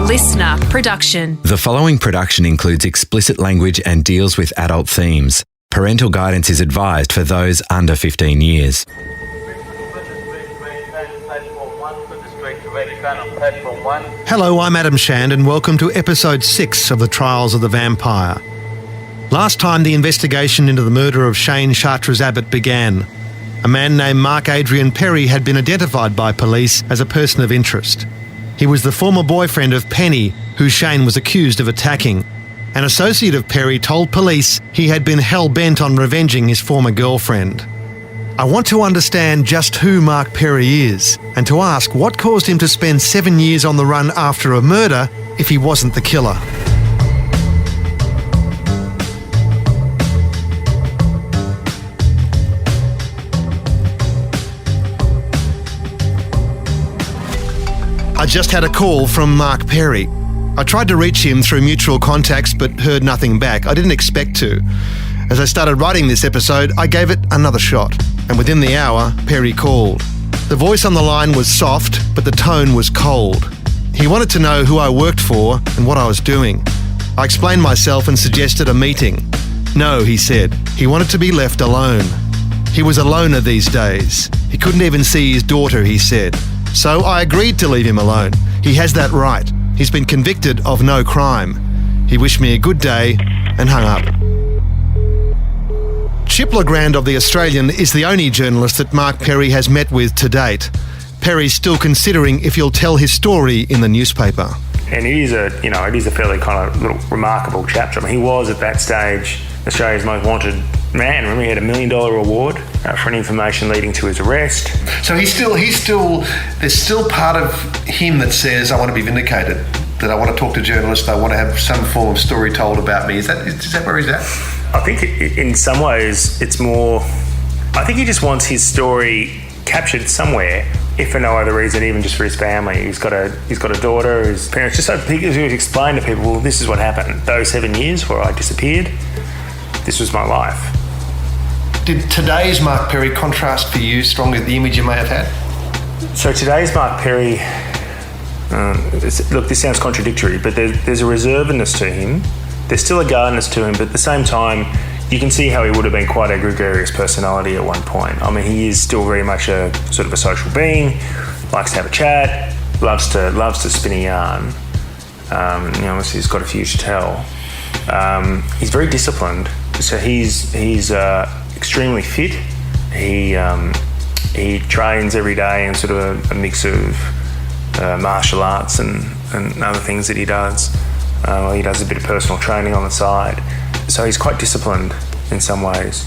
listener production. The following production includes explicit language and deals with adult themes. Parental guidance is advised for those under 15 years. Hello, I'm Adam Shand and welcome to episode 6 of The Trials of the Vampire. Last time the investigation into the murder of Shane Chartres Abbott began, a man named Mark Adrian Perry had been identified by police as a person of interest. He was the former boyfriend of Penny, who Shane was accused of attacking. An associate of Perry told police he had been hell-bent on revenging his former girlfriend. I want to understand just who Mark Perry is, and to ask what caused him to spend 7 years on the run after a murder if he wasn't the killer. I just had a call from Mark Perry. I tried to reach him through mutual contacts but heard nothing back. I didn't expect to. As I started writing this episode, I gave it another shot, and within the hour, Perry called. The voice on the line was soft, but the tone was cold. He wanted to know who I worked for and what I was doing. I explained myself and suggested a meeting. No, he said. He wanted to be left alone. He was a loner these days. He couldn't even see his daughter, he said. So I agreed to leave him alone. He has that right. He's been convicted of no crime. He wished me a good day and hung up. Chip Legrand of The Australian is the only journalist that Mark Perry has met with to date. Perry's still considering if he'll tell his story in the newspaper. And it is a fairly kind of little remarkable chapter. I mean, he was at that stage Australia's most wanted man. Remember, he had $1 million reward for any information leading to his arrest. So there's still part of him that says, I want to be vindicated, that I want to talk to journalists, I want to have some form of story told about me. Is that where he's at? I think in some ways it's more, I think he just wants his story captured somewhere, if for no other reason, even just for his family. He's got a daughter, his parents, just so he can explain to people, well, this is what happened. Those 7 years where I disappeared, this was my life. Did today's Mark Perry contrast for you strongly with the image you may have had? So today's Mark Perry, look, this sounds contradictory, but there's a reservedness to him. There's still a guardedness to him, but at the same time, you can see how he would have been quite a gregarious personality at one point. I mean, he is still very much a sort of a social being, likes to have a chat, loves to spin a yarn. Obviously he's got a few to tell. He's very disciplined, so he's extremely fit. He trains every day in sort of a mix of martial arts and other things that he does. He does a bit of personal training on the side, so he's quite disciplined in some ways.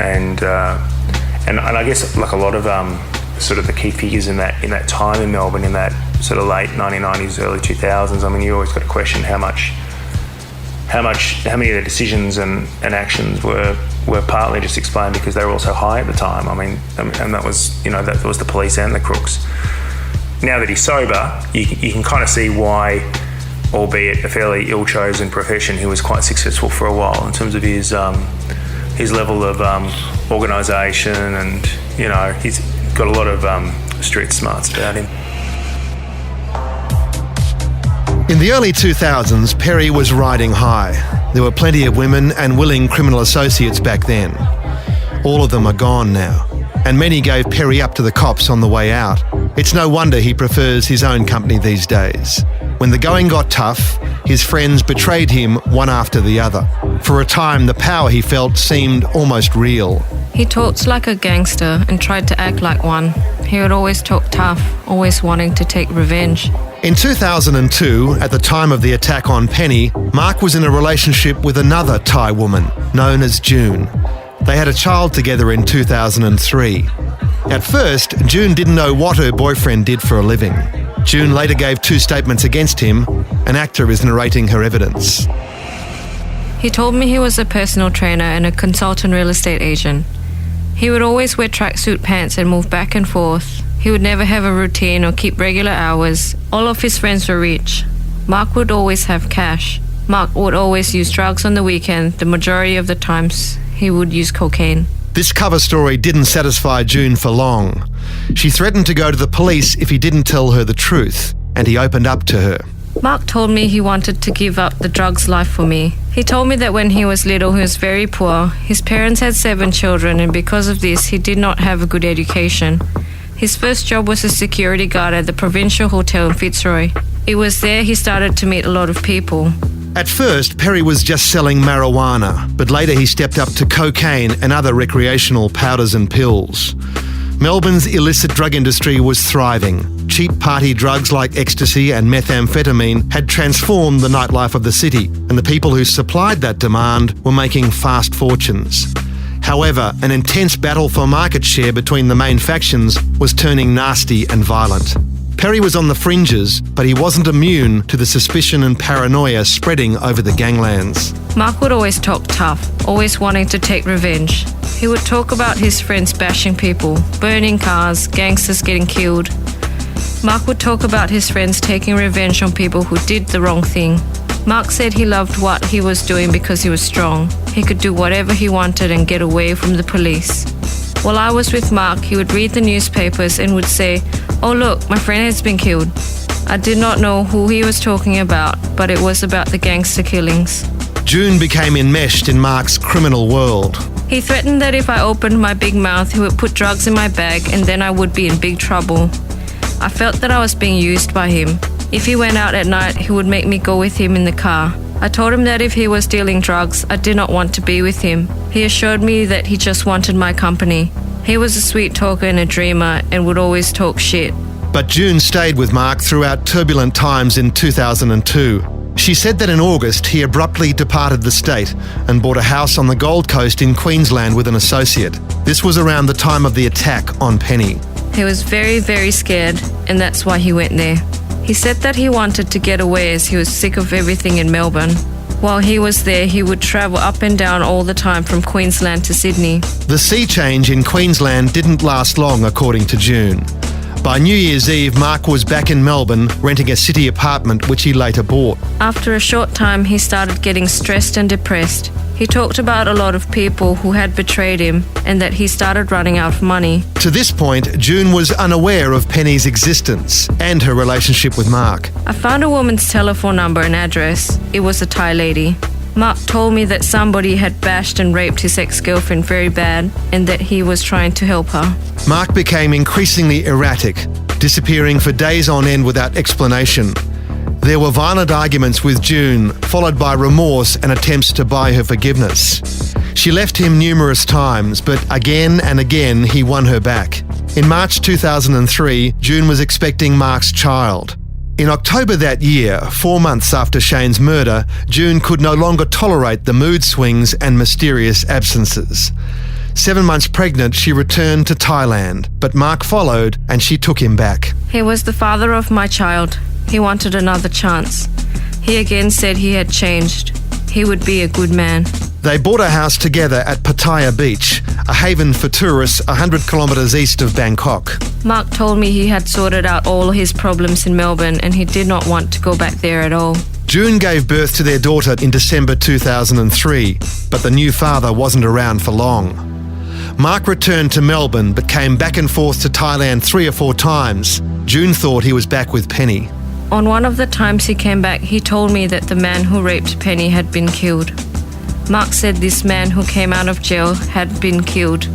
And I guess like a lot of sort of the key figures in that time in Melbourne, in that sort of late 1990s, early 2000s. I mean, you always got to question how many of their decisions and actions were partly just explained because they were also high at the time. I mean, and that was the police and the crooks. Now that he's sober, you can kind of see why, albeit a fairly ill-chosen profession, he was quite successful for a while in terms of his level of organisation, and he's got a lot of street smarts about him. In the early 2000s, Perry was riding high. There were plenty of women and willing criminal associates back then. All of them are gone now, and many gave Perry up to the cops on the way out. It's no wonder he prefers his own company these days. When the going got tough, his friends betrayed him one after the other. For a time, the power he felt seemed almost real. He talked like a gangster and tried to act like one. He would always talk tough, always wanting to take revenge. In 2002, at the time of the attack on Penny, Mark was in a relationship with another Thai woman, known as June. They had a child together in 2003. At first, June didn't know what her boyfriend did for a living. June later gave 2 statements against him. An actor is narrating her evidence. He told me he was a personal trainer and a consultant real estate agent. He would always wear tracksuit pants and move back and forth. He would never have a routine or keep regular hours. All of his friends were rich. Mark would always have cash. Mark would always use drugs on the weekend. The majority of the times, he would use cocaine. This cover story didn't satisfy June for long. She threatened to go to the police if he didn't tell her the truth, and he opened up to her. Mark told me he wanted to give up the drugs life for me. He told me that when he was little, he was very poor. His parents had 7 children, and because of this, he did not have a good education. His first job was a security guard at the Provincial Hotel in Fitzroy. It was there he started to meet a lot of people. At first, Perry was just selling marijuana, but later he stepped up to cocaine and other recreational powders and pills. Melbourne's illicit drug industry was thriving. Cheap party drugs like ecstasy and methamphetamine had transformed the nightlife of the city, and the people who supplied that demand were making fast fortunes. However, an intense battle for market share between the main factions was turning nasty and violent. Perry was on the fringes, but he wasn't immune to the suspicion and paranoia spreading over the ganglands. Mark would always talk tough, always wanting to take revenge. He would talk about his friends bashing people, burning cars, gangsters getting killed. Mark would talk about his friends taking revenge on people who did the wrong thing. Mark said he loved what he was doing because he was strong. He could do whatever he wanted and get away from the police. While I was with Mark, he would read the newspapers and would say, "Oh look, my friend has been killed." I did not know who he was talking about, but it was about the gangster killings. June became enmeshed in Mark's criminal world. He threatened that if I opened my big mouth, he would put drugs in my bag and then I would be in big trouble. I felt that I was being used by him. If he went out at night, he would make me go with him in the car. I told him that if he was dealing drugs, I did not want to be with him. He assured me that he just wanted my company. He was a sweet talker and a dreamer and would always talk shit. But June stayed with Mark throughout turbulent times in 2002. She said that in August he abruptly departed the state and bought a house on the Gold Coast in Queensland with an associate. This was around the time of the attack on Penny. He was very, very scared, and that's why he went there. He said that he wanted to get away as he was sick of everything in Melbourne. While he was there, he would travel up and down all the time from Queensland to Sydney. The sea change in Queensland didn't last long, according to June. By New Year's Eve, Mark was back in Melbourne, renting a city apartment which he later bought. After a short time, he started getting stressed and depressed. He talked about a lot of people who had betrayed him and that he started running out of money. To this point, June was unaware of Penny's existence and her relationship with Mark. I found a woman's telephone number and address. It was a Thai lady. Mark told me that somebody had bashed and raped his ex-girlfriend very bad and that he was trying to help her. Mark became increasingly erratic, disappearing for days on end without explanation. There were violent arguments with June, followed by remorse and attempts to buy her forgiveness. She left him numerous times, but again and again he won her back. In March 2003, June was expecting Mark's child. In October that year, 4 months after Shane's murder, June could no longer tolerate the mood swings and mysterious absences. 7 months pregnant, she returned to Thailand, but Mark followed and she took him back. He was the father of my child. He wanted another chance. He again said he had changed. He would be a good man. They bought a house together at Pattaya Beach, a haven for tourists 100 kilometres east of Bangkok. Mark told me he had sorted out all his problems in Melbourne and he did not want to go back there at all. June gave birth to their daughter in December 2003, but the new father wasn't around for long. Mark returned to Melbourne but came back and forth to Thailand 3 or 4 times. June thought he was back with Penny. On one of the times he came back, he told me that the man who raped Penny had been killed. Mark said this man who came out of jail had been killed.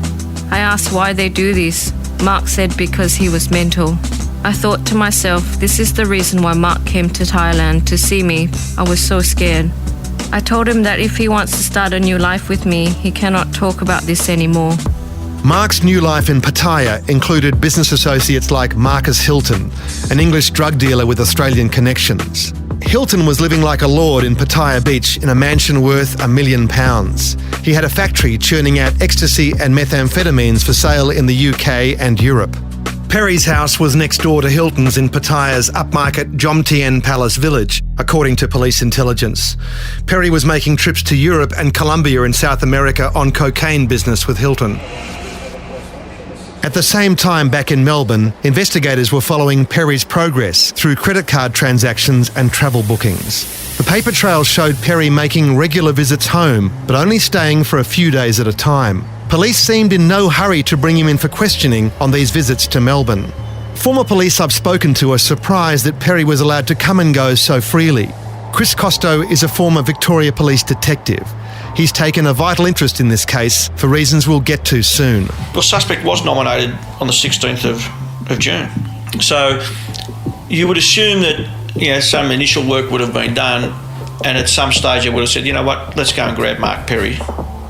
I asked why they do this. Mark said because he was mental. I thought to myself, this is the reason why Mark came to Thailand to see me. I was so scared. I told him that if he wants to start a new life with me, he cannot talk about this anymore. Mark's new life in Pattaya included business associates like Marcus Hilton, an English drug dealer with Australian connections. Hilton was living like a lord in Pattaya Beach in a mansion worth £1 million. He had a factory churning out ecstasy and methamphetamines for sale in the UK and Europe. Perry's house was next door to Hilton's in Pattaya's upmarket Jomtien Palace Village, according to police intelligence. Perry was making trips to Europe and Colombia in South America on cocaine business with Hilton. At the same time back in Melbourne, investigators were following Perry's progress through credit card transactions and travel bookings. The paper trail showed Perry making regular visits home, but only staying for a few days at a time. Police seemed in no hurry to bring him in for questioning on these visits to Melbourne. Former police I've spoken to are surprised that Perry was allowed to come and go so freely. Chris Costo is a former Victoria Police detective. He's taken a vital interest in this case for reasons we'll get to soon. The suspect was nominated on the 16th of June. So you would assume that some initial work would have been done, and at some stage they would have said, you know what, let's go and grab Mark Perry.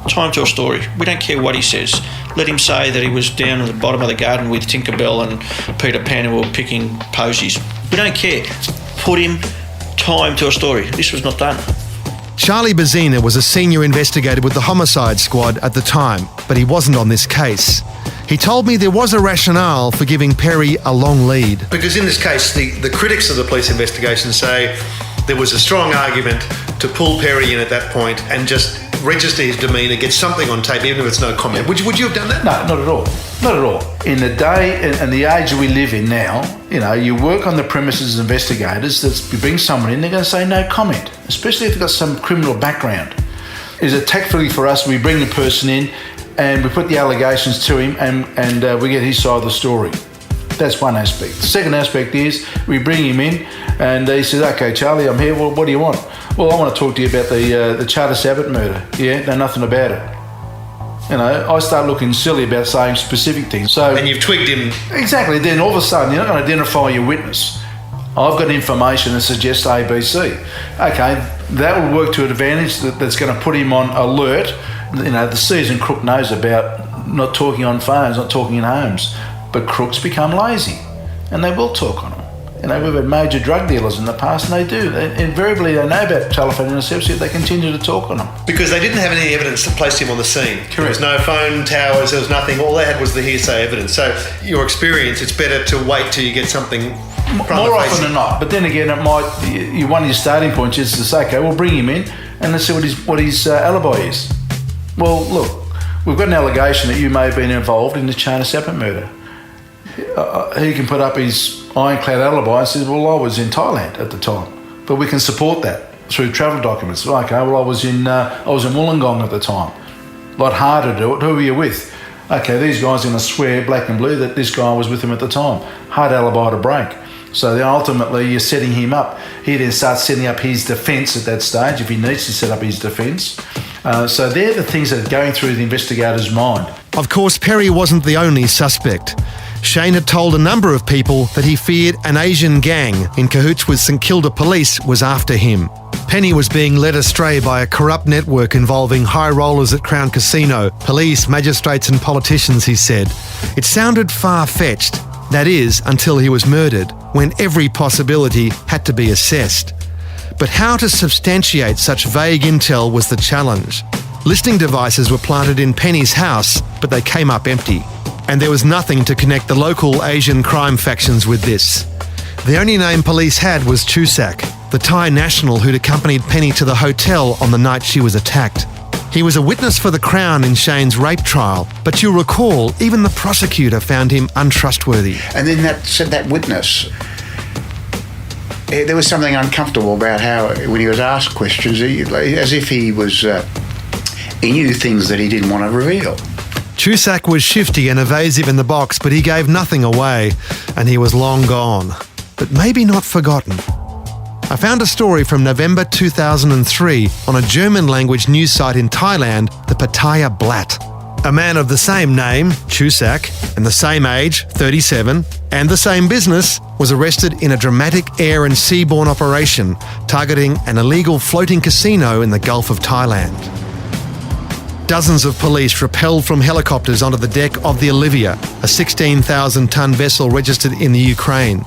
Time to a story. We don't care what he says. Let him say that he was down at the bottom of the garden with Tinkerbell and Peter Pan who were picking posies. We don't care. Put him. Time to a story. This was not done. Charlie Bazina was a senior investigator with the homicide squad at the time, but he wasn't on this case. He told me there was a rationale for giving Perry a long lead. Because in this case, the critics of the police investigation say there was a strong argument to pull Perry in at that point and just register his demeanour, get something on tape, even if it's no comment. Would you have done that? No, not at all. Not at all. In the day and the age we live in now, you work on the premises as investigators, that you bring someone in, they're going to say no comment, especially if they've got some criminal background. Is it tactfully for us, we bring the person in and we put the allegations to him and we get his side of the story. That's one aspect. The second aspect is we bring him in and he says, okay, Charlie, I'm here. Well, what do you want? Well, I want to talk to you about the Charter Sabbath murder. Yeah, know nothing about it. I start looking silly about saying specific things. So, and you've twigged him. Exactly. Then all of a sudden, you're not going to identify your witness. I've got information that suggests ABC. Okay, that will work to an advantage that's going to put him on alert. The seasoned crook knows about not talking on phones, not talking in homes. But crooks become lazy, and they will talk on them. We've had major drug dealers in the past, and they do. Invariably, they know about telephone intercepts, yet they continue to talk on them. Because they didn't have any evidence that placed him on the scene. Correct. There was no phone towers, there was nothing. All they had was the hearsay evidence. So, your experience, it's better to wait till you get something more often than not. But then again, one of your starting points is to say, okay, we'll bring him in, and let's see what his alibi is. Well, look, we've got an allegation that you may have been involved in the Charter Sabbath murder. He can put up his ironclad alibi and says, well, I was in Thailand at the time. But we can support that through travel documents. Okay, well, I was in Wollongong at the time. A lot harder to do it. Who were you with? Okay, these guys are going to swear black and blue that this guy was with him at the time. Hard alibi to break. So then ultimately you're setting him up. He then starts setting up his defence at that stage, if he needs to set up his defence. So they're the things that are going through the investigator's mind. Of course, Perry wasn't the only suspect. Shane had told a number of people that he feared an Asian gang in cahoots with St Kilda Police was after him. Penny was being led astray by a corrupt network involving high rollers at Crown Casino, police, magistrates and politicians, he said. It sounded far-fetched, that is, until he was murdered, when every possibility had to be assessed. But how to substantiate such vague intel was the challenge. Listening devices were planted in Penny's house, but they came up empty. And there was nothing to connect the local Asian crime factions with this. The only name police had was Chusak, the Thai national who'd accompanied Penny to the hotel on the night she was attacked. He was a witness for the Crown in Shane's rape trial, but you'll recall even the prosecutor found him untrustworthy. And then that witness, there was something uncomfortable about how, when he was asked questions, as if he knew things that he didn't want to reveal. Chusak was shifty and evasive in the box, but he gave nothing away, and he was long gone. But maybe not forgotten. I found a story from November 2003 on a German-language news site in Thailand, the Pattaya Blatt. A man of the same name, Chusak, and the same age, 37, and the same business, was arrested in a dramatic air and seaborne operation targeting an illegal floating casino in the Gulf of Thailand. Dozens of police rappelled from helicopters onto the deck of the Olivia, a 16,000-tonne vessel registered in the Ukraine.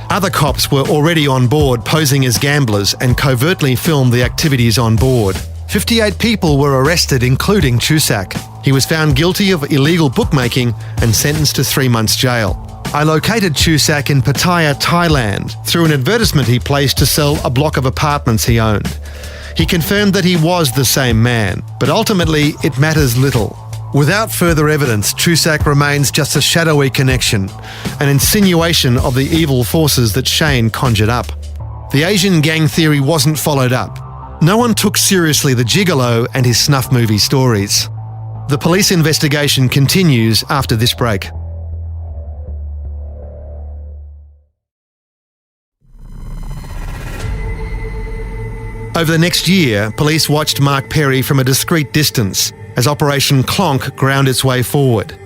Other cops were already on board posing as gamblers and covertly filmed the activities on board. 58 people were arrested, including Chusak. He was found guilty of illegal bookmaking and sentenced to 3 months jail. I located Chusak in Pattaya, Thailand, through an advertisement he placed to sell a block of apartments he owned. He confirmed that he was the same man, but ultimately it matters little. Without further evidence, Chusak remains just a shadowy connection, an insinuation of the evil forces that Shane conjured up. The Asian gang theory wasn't followed up. No one took seriously the gigolo and his snuff movie stories. The police investigation continues after this break. Over the next year, police watched Mark Perry from a discreet distance as Operation Clonk ground its way forward.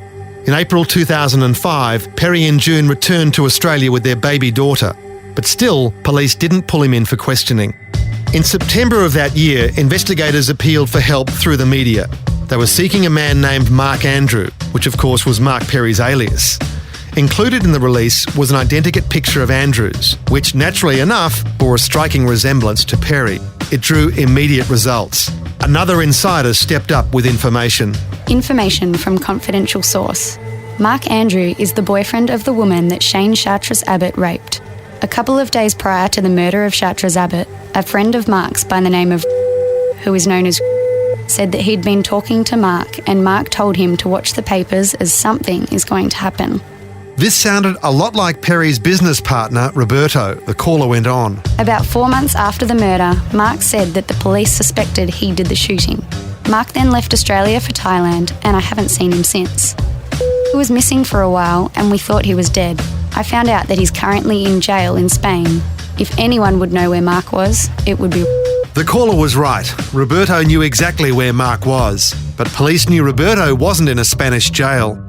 In April 2005, Perry and June returned to Australia with their baby daughter, but still, police didn't pull him in for questioning. In September of that year, investigators appealed for help through the media. They were seeking a man named Mark Andrew, which of course was Mark Perry's alias. Included in the release was an identikit picture of Andrews, which naturally enough bore a striking resemblance to Perry. It drew immediate results. Another insider stepped up with information. Information from confidential source. Mark Andrew is the boyfriend of the woman that Shane Chartres Abbott raped. A couple of days prior to the murder of Chartres Abbott, a friend of Mark's by the name of who is known as said that he'd been talking to Mark and Mark told him to watch the papers as something is going to happen. This sounded a lot like Perry's business partner, Roberto, the caller went on. About 4 months after the murder, Mark said that the police suspected he did the shooting. Mark then left Australia for Thailand and I haven't seen him since. He was missing for a while and we thought he was dead. I found out that he's currently in jail in Spain. If anyone would know where Mark was, it would be... The caller was right. Roberto knew exactly where Mark was, but police knew Roberto wasn't in a Spanish jail.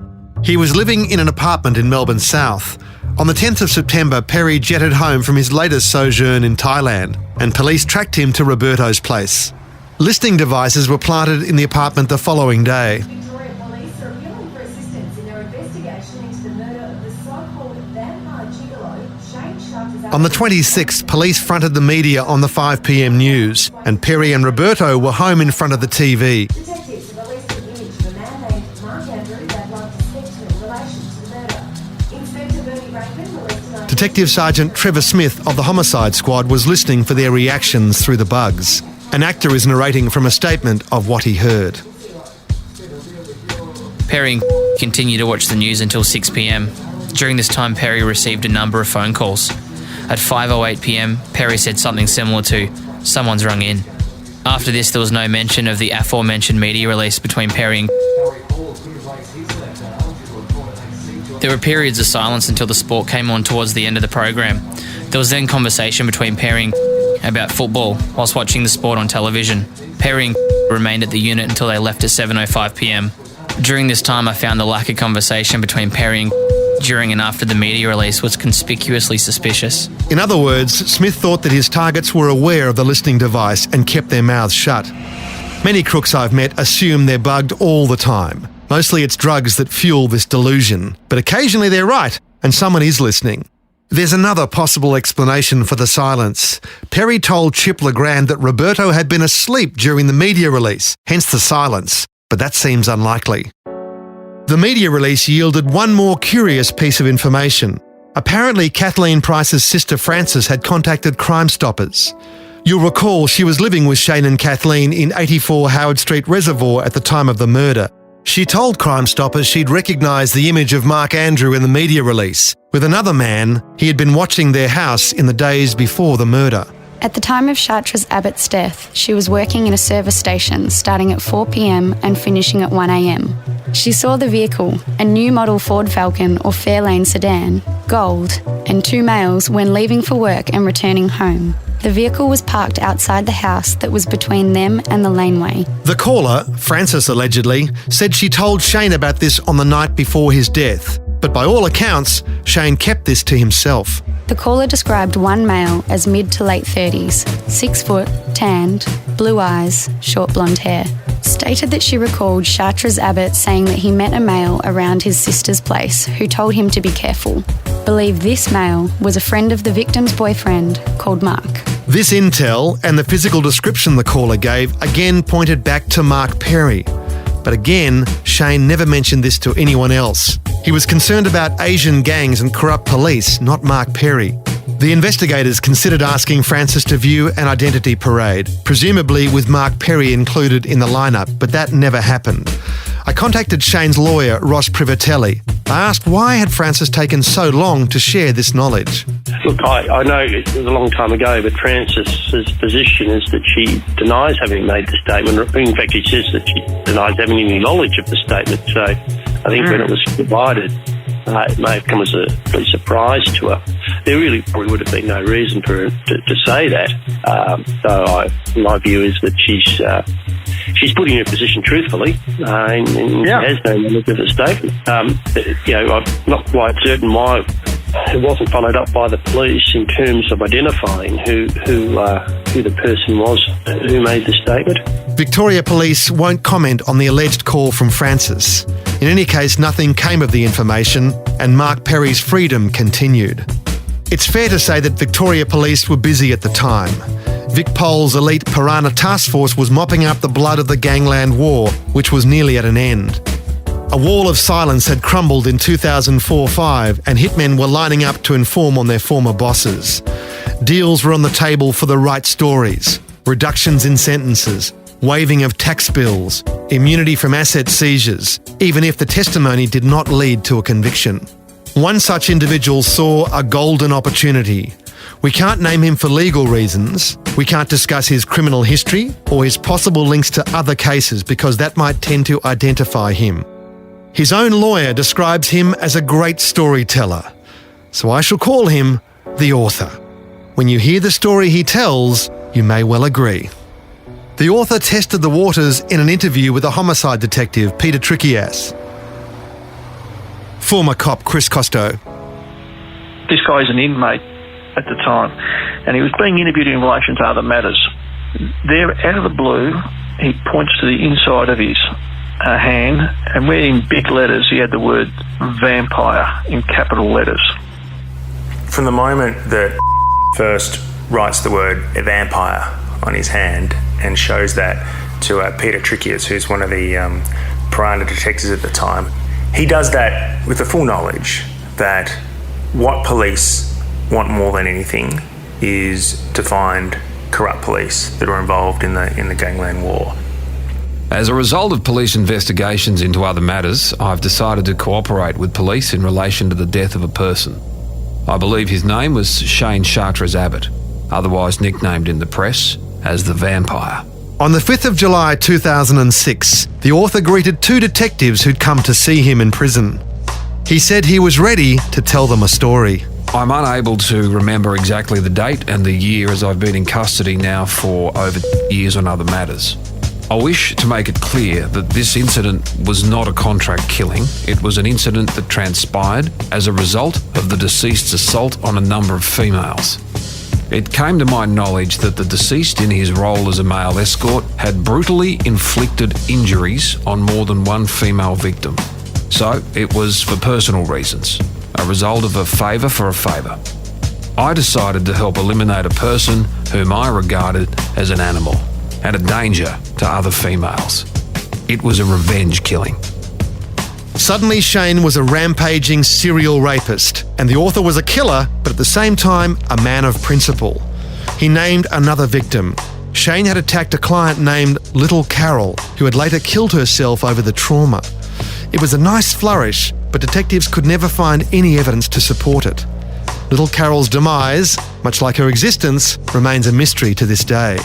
He was living in an apartment in Melbourne South. On the 10th of September, Perry jetted home from his latest sojourn in Thailand, and police tracked him to Roberto's place. Listening devices were planted in the apartment the following day. Victoria Police are appealing for assistance in their investigation into the murder of the so-called vampire gigolo, Shane Chartres Abbott. On the 26th, police fronted the media on the 5 p.m. news, and Perry and Roberto were home in front of the TV. Detectives have released an image of a man named Mark Andrew they'd like to speak to in relation to the murder. Inspector Bernie Rankman released an... Detective Sergeant Trevor Smith of the Homicide Squad was listening for their reactions through the bugs. An actor is narrating from a statement of what he heard. Perry continued to watch the news until 6 p.m. During this time, Perry received a number of phone calls. At 5:08 p.m, Perry said something similar to, "Someone's rung in." After this, there was no mention of the aforementioned media release between Perry and... There were periods of silence until the sport came on towards the end of the program. There was then conversation between Perry and about football whilst watching the sport on television. Perry and remained at the unit until they left at 7:05 p.m. During this time, I found the lack of conversation between Perry and during and after the media release was conspicuously suspicious. In other words, Smith thought that his targets were aware of the listening device and kept their mouths shut. Many crooks I've met assume they're bugged all the time. Mostly it's drugs that fuel this delusion, but occasionally they're right and someone is listening. There's another possible explanation for the silence. Perry told Chip Legrand that Roberto had been asleep during the media release, hence the silence, but that seems unlikely. The media release yielded one more curious piece of information. Apparently, Kathleen Price's sister Frances had contacted Crime Stoppers. You'll recall she was living with Shane and Kathleen in 84 Howard Street Reservoir at the time of the murder. She told Crime Stoppers she'd recognised the image of Mark Andrew in the media release. With another man, he had been watching their house in the days before the murder. At the time of Chartres Abbott's death, she was working in a service station starting at 4 p.m. and finishing at 1 a.m. She saw the vehicle, a new model Ford Falcon or Fairlane sedan, gold, and two males when leaving for work and returning home. The vehicle was parked outside the house that was between them and the laneway. The caller, Frances allegedly, said she told Shane about this on the night before his death. But by all accounts, Shane kept this to himself. The caller described one male as mid to late 30s, 6 foot, tanned, blue eyes, short blonde hair. Stated that she recalled Chartres Abbott saying that he met a male around his sister's place who told him to be careful. Believed this male was a friend of the victim's boyfriend called Mark. This intel and the physical description the caller gave again pointed back to Mark Perry. But again, Shane never mentioned this to anyone else. He was concerned about Asian gangs and corrupt police, not Mark Perry. The investigators considered asking Frances to view an identity parade, presumably with Mark Perry included in the lineup, but that never happened. I contacted Shane's lawyer, Ross Privatelli. I asked why had Frances taken so long to share this knowledge. Look, I know it was a long time ago, but Frances's position is that she denies having made the statement. In fact, she says that she denies having any knowledge of the statement. So I think when it was provided, it may have come as a complete surprise to her. there really probably would have been no reason for her to say that. My view is that she's putting her position truthfully, and she has no knowledge of the statement. I'm not quite certain why it wasn't followed up by the police in terms of identifying who the person was who made the statement. Victoria Police won't comment on the alleged call from Francis. In any case, nothing came of the information, and Mark Perry's freedom continued. It's fair to say that Victoria Police were busy at the time. Vic Pol's elite Piranha Task Force was mopping up the blood of the gangland war, which was nearly at an end. A wall of silence had crumbled in 2004-05, and hitmen were lining up to inform on their former bosses. Deals were on the table for the right stories: reductions in sentences, waiving of tax bills, immunity from asset seizures, even if the testimony did not lead to a conviction. One such individual saw a golden opportunity. We can't name him for legal reasons. We can't discuss his criminal history or his possible links to other cases because that might tend to identify him. His own lawyer describes him as a great storyteller, so I shall call him the author. When you hear the story he tells, you may well agree. The author tested the waters in an interview with a homicide detective, Peter Trickias. Former cop Chris Costo. This guy's an inmate at the time, and he was being interviewed in relation to other matters. There, out of the blue, he points to the inside of his hand, and where in big letters he had the word vampire in capital letters. From the moment that first writes the word vampire on his hand and shows that to Peter Trickias, who's one of the Piranha detectives at the time, he does that with the full knowledge that what police want more than anything is to find corrupt police that are involved in the gangland war. As a result of police investigations into other matters, I've decided to cooperate with police in relation to the death of a person. I believe his name was Shane Chartres Abbott, otherwise nicknamed in the press as the Vampire. On the 5th of July 2006, the author greeted two detectives who'd come to see him in prison. He said he was ready to tell them a story. I'm unable to remember exactly the date and the year, as I've been in custody now for over years on other matters. I wish to make it clear that this incident was not a contract killing. It was an incident that transpired as a result of the deceased's assault on a number of females. It came to my knowledge that the deceased, in his role as a male escort, had brutally inflicted injuries on more than one female victim. So it was for personal reasons, a result of a favour for a favour. I decided to help eliminate a person whom I regarded as an animal and a danger to other females. It was a revenge killing. Suddenly, Shane was a rampaging serial rapist, and the author was a killer, but at the same time, a man of principle. He named another victim. Shane had attacked a client named Little Carol, who had later killed herself over the trauma. It was a nice flourish, but detectives could never find any evidence to support it. Little Carol's demise, much like her existence, remains a mystery to this day.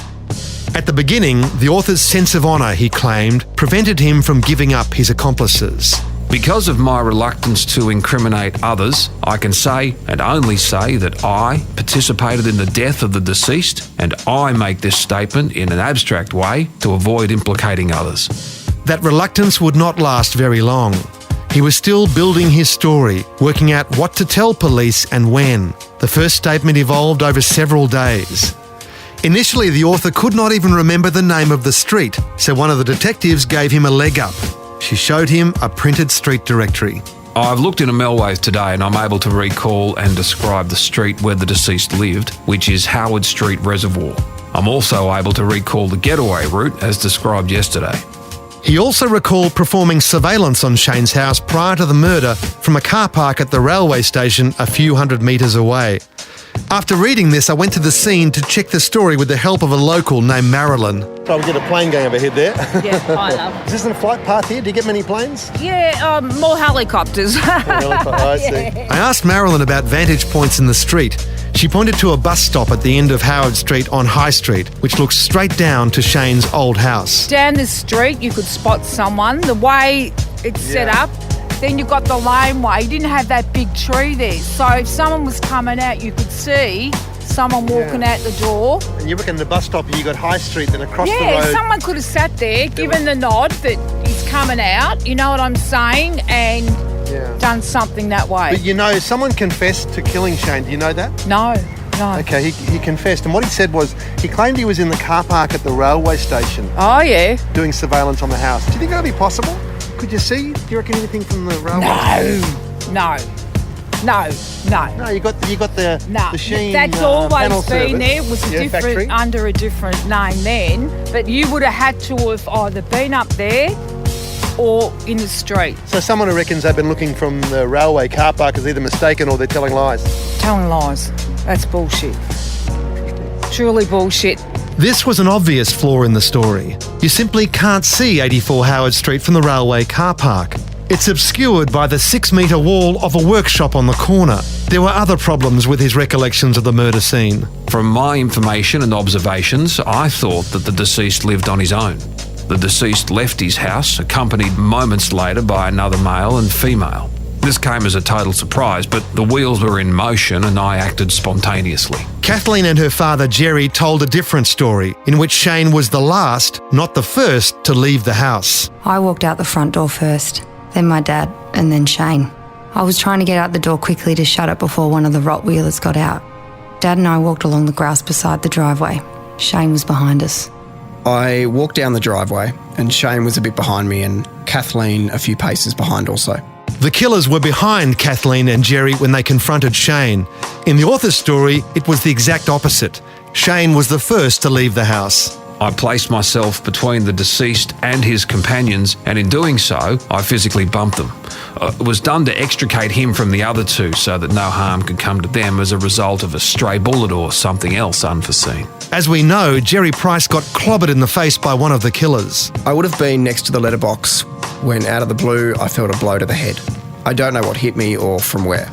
At the beginning, the author's sense of honour, he claimed, prevented him from giving up his accomplices. Because of my reluctance to incriminate others, I can say and only say that I participated in the death of the deceased, and I make this statement in an abstract way to avoid implicating others. That reluctance would not last very long. He was still building his story, working out what to tell police and when. The first statement evolved over several days. Initially, the author could not even remember the name of the street, so one of the detectives gave him a leg up. She showed him a printed street directory. I've looked in a Melways today and I'm able to recall and describe the street where the deceased lived, which is Howard Street Reservoir. I'm also able to recall the getaway route as described yesterday. He also recalled performing surveillance on Shane's house prior to the murder from a car park at the railway station a few hundred metres away. After reading this, I went to the scene to check the story with the help of a local named Marilyn. So we get a plane going overhead there. Yeah, I love. Is this a flight path here? Do you get many planes? Yeah, more helicopters. I see. I asked Marilyn about vantage points in the street. She pointed to a bus stop at the end of Howard Street on High Street, which looks straight down to Shane's old house. Down this street, you could spot someone. The way it's set up, Then you've got the laneway. You didn't have that big tree there. So if someone was coming out, you could see someone walking out the door. And you reckon the bus stop, you got High Street, then across the road. Yeah, someone could have sat there, given the nod that he's coming out, you know what I'm saying, and done something that way. But you know, someone confessed to killing Shane. Do you know that? No. Okay, he confessed. And what he said was, he claimed he was in the car park at the railway station. Oh, yeah. Doing surveillance on the house. Do you think that'll be possible? Could you see? Do you reckon anything from the railway station? No. No, you got the Sheen that's panel always been service. there. It was Factory. under a different name then, but you would have had to have either been up there or in the street. So someone who reckons they've been looking from the railway car park is either mistaken or they're telling lies. Telling lies. That's bullshit. Truly bullshit. This was an obvious flaw in the story. You simply can't see 84 Howard Street from the railway car park. It's obscured by the 6-metre wall of a workshop on the corner. There were other problems with his recollections of the murder scene. From my information and observations, I thought that the deceased lived on his own. The deceased left his house, accompanied moments later by another male and female. This came as a total surprise, but the wheels were in motion and I acted spontaneously. Kathleen and her father Jerry told a different story, in which Shane was the last, not the first, to leave the house. I walked out the front door first, then my dad, and then Shane. I was trying to get out the door quickly to shut it before one of the Rottweilers got out. Dad and I walked along the grass beside the driveway. Shane was behind us. I walked down the driveway and Shane was a bit behind me and Kathleen a few paces behind also. The killers were behind Kathleen and Jerry when they confronted Shane. In the author's story, it was the exact opposite. Shane was the first to leave the house. I placed myself between the deceased and his companions, and in doing so, I physically bumped them. It was done to extricate him from the other two so that no harm could come to them as a result of a stray bullet or something else unforeseen. As we know, Jerry Price got clobbered in the face by one of the killers. I would have been next to the letterbox when, out of the blue, I felt a blow to the head. I don't know what hit me or from where.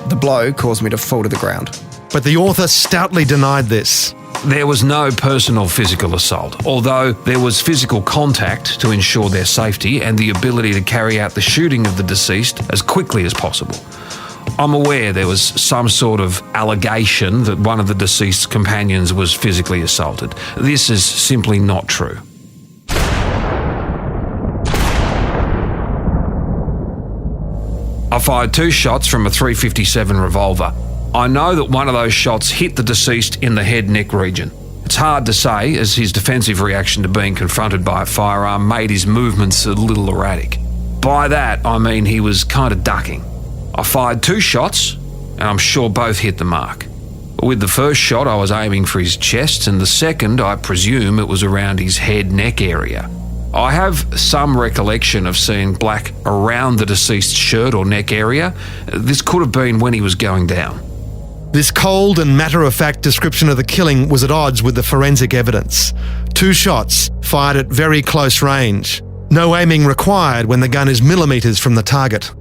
The blow caused me to fall to the ground. But the author stoutly denied this. There was no personal physical assault, although there was physical contact to ensure their safety and the ability to carry out the shooting of the deceased as quickly as possible. I'm aware there was some sort of allegation that one of the deceased's companions was physically assaulted. This is simply not true. I fired 2 shots from a .357 revolver. I know that one of those shots hit the deceased in the head-neck region. It's hard to say, as his defensive reaction to being confronted by a firearm made his movements a little erratic. By that, I mean he was kind of ducking. I fired 2 shots, and I'm sure both hit the mark. With the first shot, I was aiming for his chest, and the second, I presume it was around his head-neck area. I have some recollection of seeing black around the deceased's shirt or neck area. This could have been when he was going down. This cold and matter-of-fact description of the killing was at odds with the forensic evidence. 2 shots, fired at very close range. No aiming required when the gun is millimetres from the target.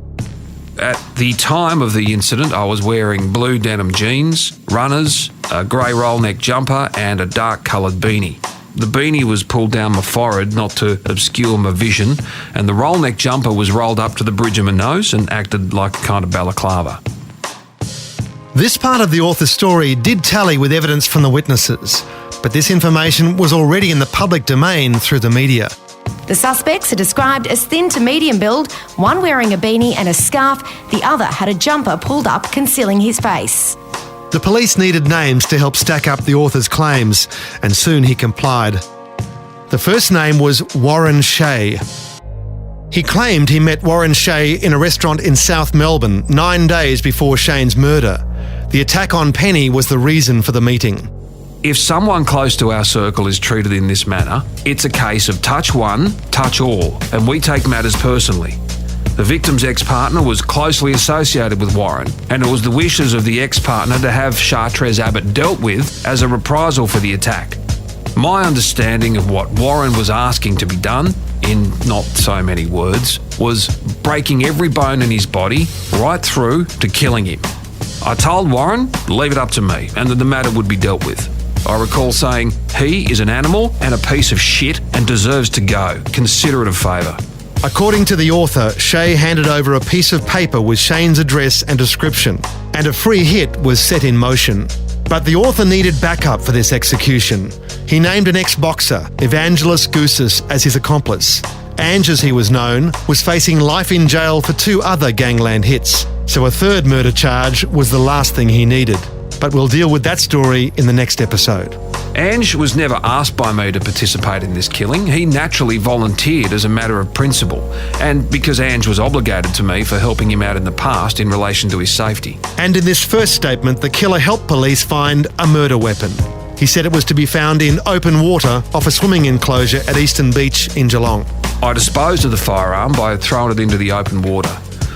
At the time of the incident, I was wearing blue denim jeans, runners, a grey roll-neck jumper and a dark-coloured beanie. The beanie was pulled down my forehead not to obscure my vision, and the roll-neck jumper was rolled up to the bridge of my nose and acted like a kind of balaclava. This part of the author's story did tally with evidence from the witnesses, but this information was already in the public domain through the media. The suspects are described as thin to medium build, one wearing a beanie and a scarf, the other had a jumper pulled up concealing his face. The police needed names to help stack up the author's claims, and soon he complied. The first name was Warren Shea. He claimed he met Warren Shea in a restaurant in South Melbourne 9 days before Shane's murder. The attack on Penny was the reason for the meeting. If someone close to our circle is treated in this manner, it's a case of touch one, touch all, and we take matters personally. The victim's ex-partner was closely associated with Warren, and it was the wishes of the ex-partner to have Chartres Abbott dealt with as a reprisal for the attack. My understanding of what Warren was asking to be done, in not so many words, was breaking every bone in his body right through to killing him. I told Warren, leave it up to me, and that the matter would be dealt with. I recall saying, he is an animal and a piece of shit and deserves to go. Consider it a favour. According to the author, Shay handed over a piece of paper with Shane's address and description, and a free hit was set in motion. But the author needed backup for this execution. He named an ex-boxer, Evangelos Goussis, as his accomplice. Ange, as he was known, was facing life in jail for 2 other gangland hits, so a third murder charge was the last thing he needed. But we'll deal with that story in the next episode. Ange was never asked by me to participate in this killing. He naturally volunteered as a matter of principle, and because Ange was obligated to me for helping him out in the past in relation to his safety. And in this first statement, the killer helped police find a murder weapon. He said it was to be found in open water off a swimming enclosure at Eastern Beach in Geelong. I disposed of the firearm by throwing it into the open water.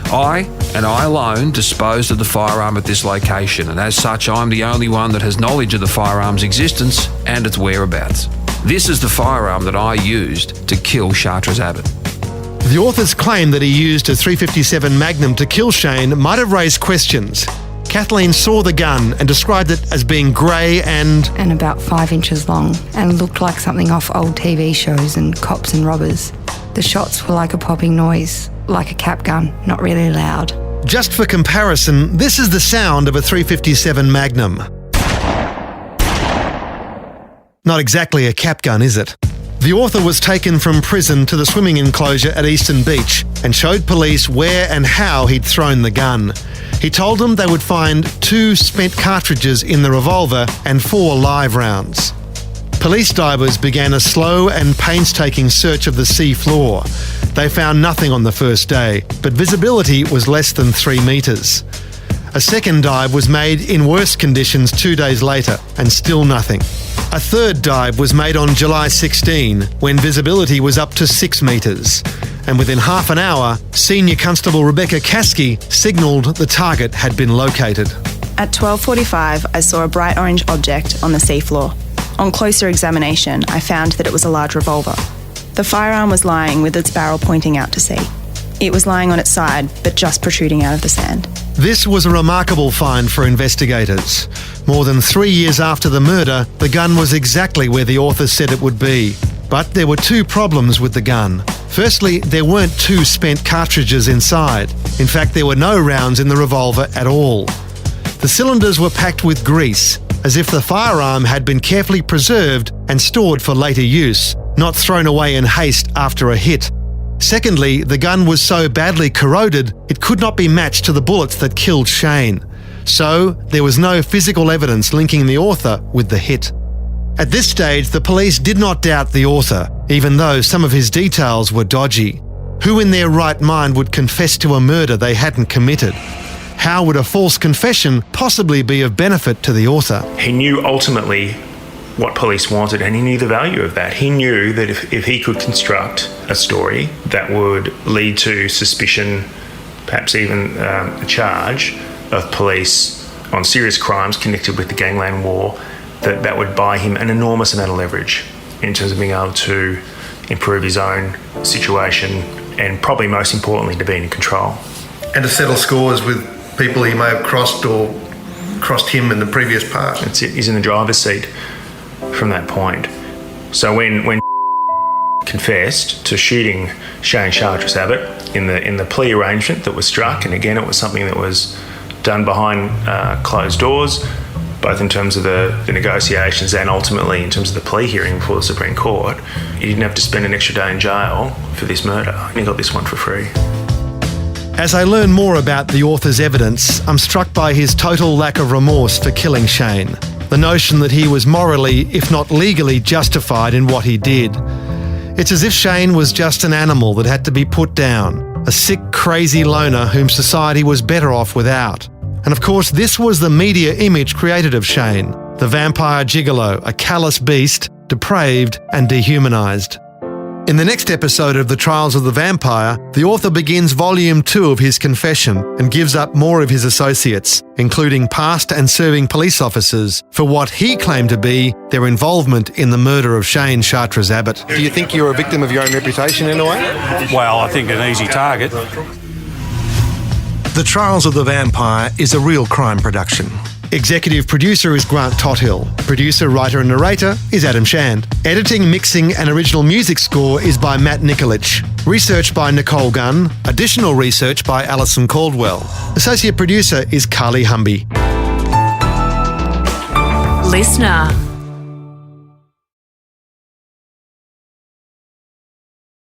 I, and I alone, disposed of the firearm at this location, and as such I'm the only one that has knowledge of the firearm's existence and its whereabouts. This is the firearm that I used to kill Chartres Abbott. The author's claim that he used a .357 Magnum to kill Shane might have raised questions. Kathleen saw the gun and described it as being grey and about 5 inches long, and looked like something off old TV shows and Cops and Robbers. The shots were like a popping noise, like a cap gun, not really loud. Just for comparison, this is the sound of a .357 Magnum. Not exactly a cap gun, is it? The author was taken from prison to the swimming enclosure at Eastern Beach and showed police where and how he'd thrown the gun. He told them they would find 2 spent cartridges in the revolver and 4 live rounds. Police divers began a slow and painstaking search of the sea floor. They found nothing on the first day, but visibility was less than 3 metres. A second dive was made in worse conditions 2 days later, and still nothing. A third dive was made on July 16, when visibility was up to 6 metres. And within half an hour, Senior Constable Rebecca Caskey signalled the target had been located. At 12:45, I saw a bright orange object on the seafloor. On closer examination, I found that it was a large revolver. The firearm was lying with its barrel pointing out to sea. It was lying on its side, but just protruding out of the sand. This was a remarkable find for investigators. More than 3 years after the murder, the gun was exactly where the author said it would be. But there were 2 problems with the gun. Firstly, there weren't 2 spent cartridges inside. In fact, there were no rounds in the revolver at all. The cylinders were packed with grease, as if the firearm had been carefully preserved and stored for later use, not thrown away in haste after a hit. Secondly, the gun was so badly corroded it could not be matched to the bullets that killed Shane. So, there was no physical evidence linking the author with the hit. At this stage, the police did not doubt the author, even though some of his details were dodgy. Who in their right mind would confess to a murder they hadn't committed? How would a false confession possibly be of benefit to the author? He knew ultimately what police wanted, and he knew the value of that. He knew that if he could construct a story that would lead to suspicion, perhaps even a charge of police on serious crimes connected with the gangland war, that would buy him an enormous amount of leverage in terms of being able to improve his own situation and probably most importantly to be in control. And to settle scores with people he may have crossed or crossed him in the previous past. That's it. He's in the driver's seat from that point. So when confessed to shooting Shane Chartres Abbott in the plea arrangement that was struck, and again it was something that was done behind closed doors, both in terms of the negotiations and ultimately in terms of the plea hearing before the Supreme Court, he didn't have to spend an extra day in jail for this murder. And he got this one for free. As I learn more about the author's evidence, I'm struck by his total lack of remorse for killing Shane. The notion that he was morally, if not legally, justified in what he did. It's as if Shane was just an animal that had to be put down, a sick, crazy loner whom society was better off without. And of course, this was the media image created of Shane, the vampire gigolo, a callous beast, depraved and dehumanised. In the next episode of The Trials of the Vampire, the author begins Volume 2 of his confession and gives up more of his associates, including past and serving police officers, for what he claimed to be their involvement in the murder of Shane Chartres Abbott. Do you think you're a victim of your own reputation in a way? Well, I think an easy target. The Trials of the Vampire is a real crime production. Executive producer is Grant Tothill. Producer, writer and narrator is Adam Shand. Editing, mixing and original music score is by Matt Nikolic. Research by Nicole Gunn. Additional research by Alison Caldwell. Associate producer is Carly Humby. Listener.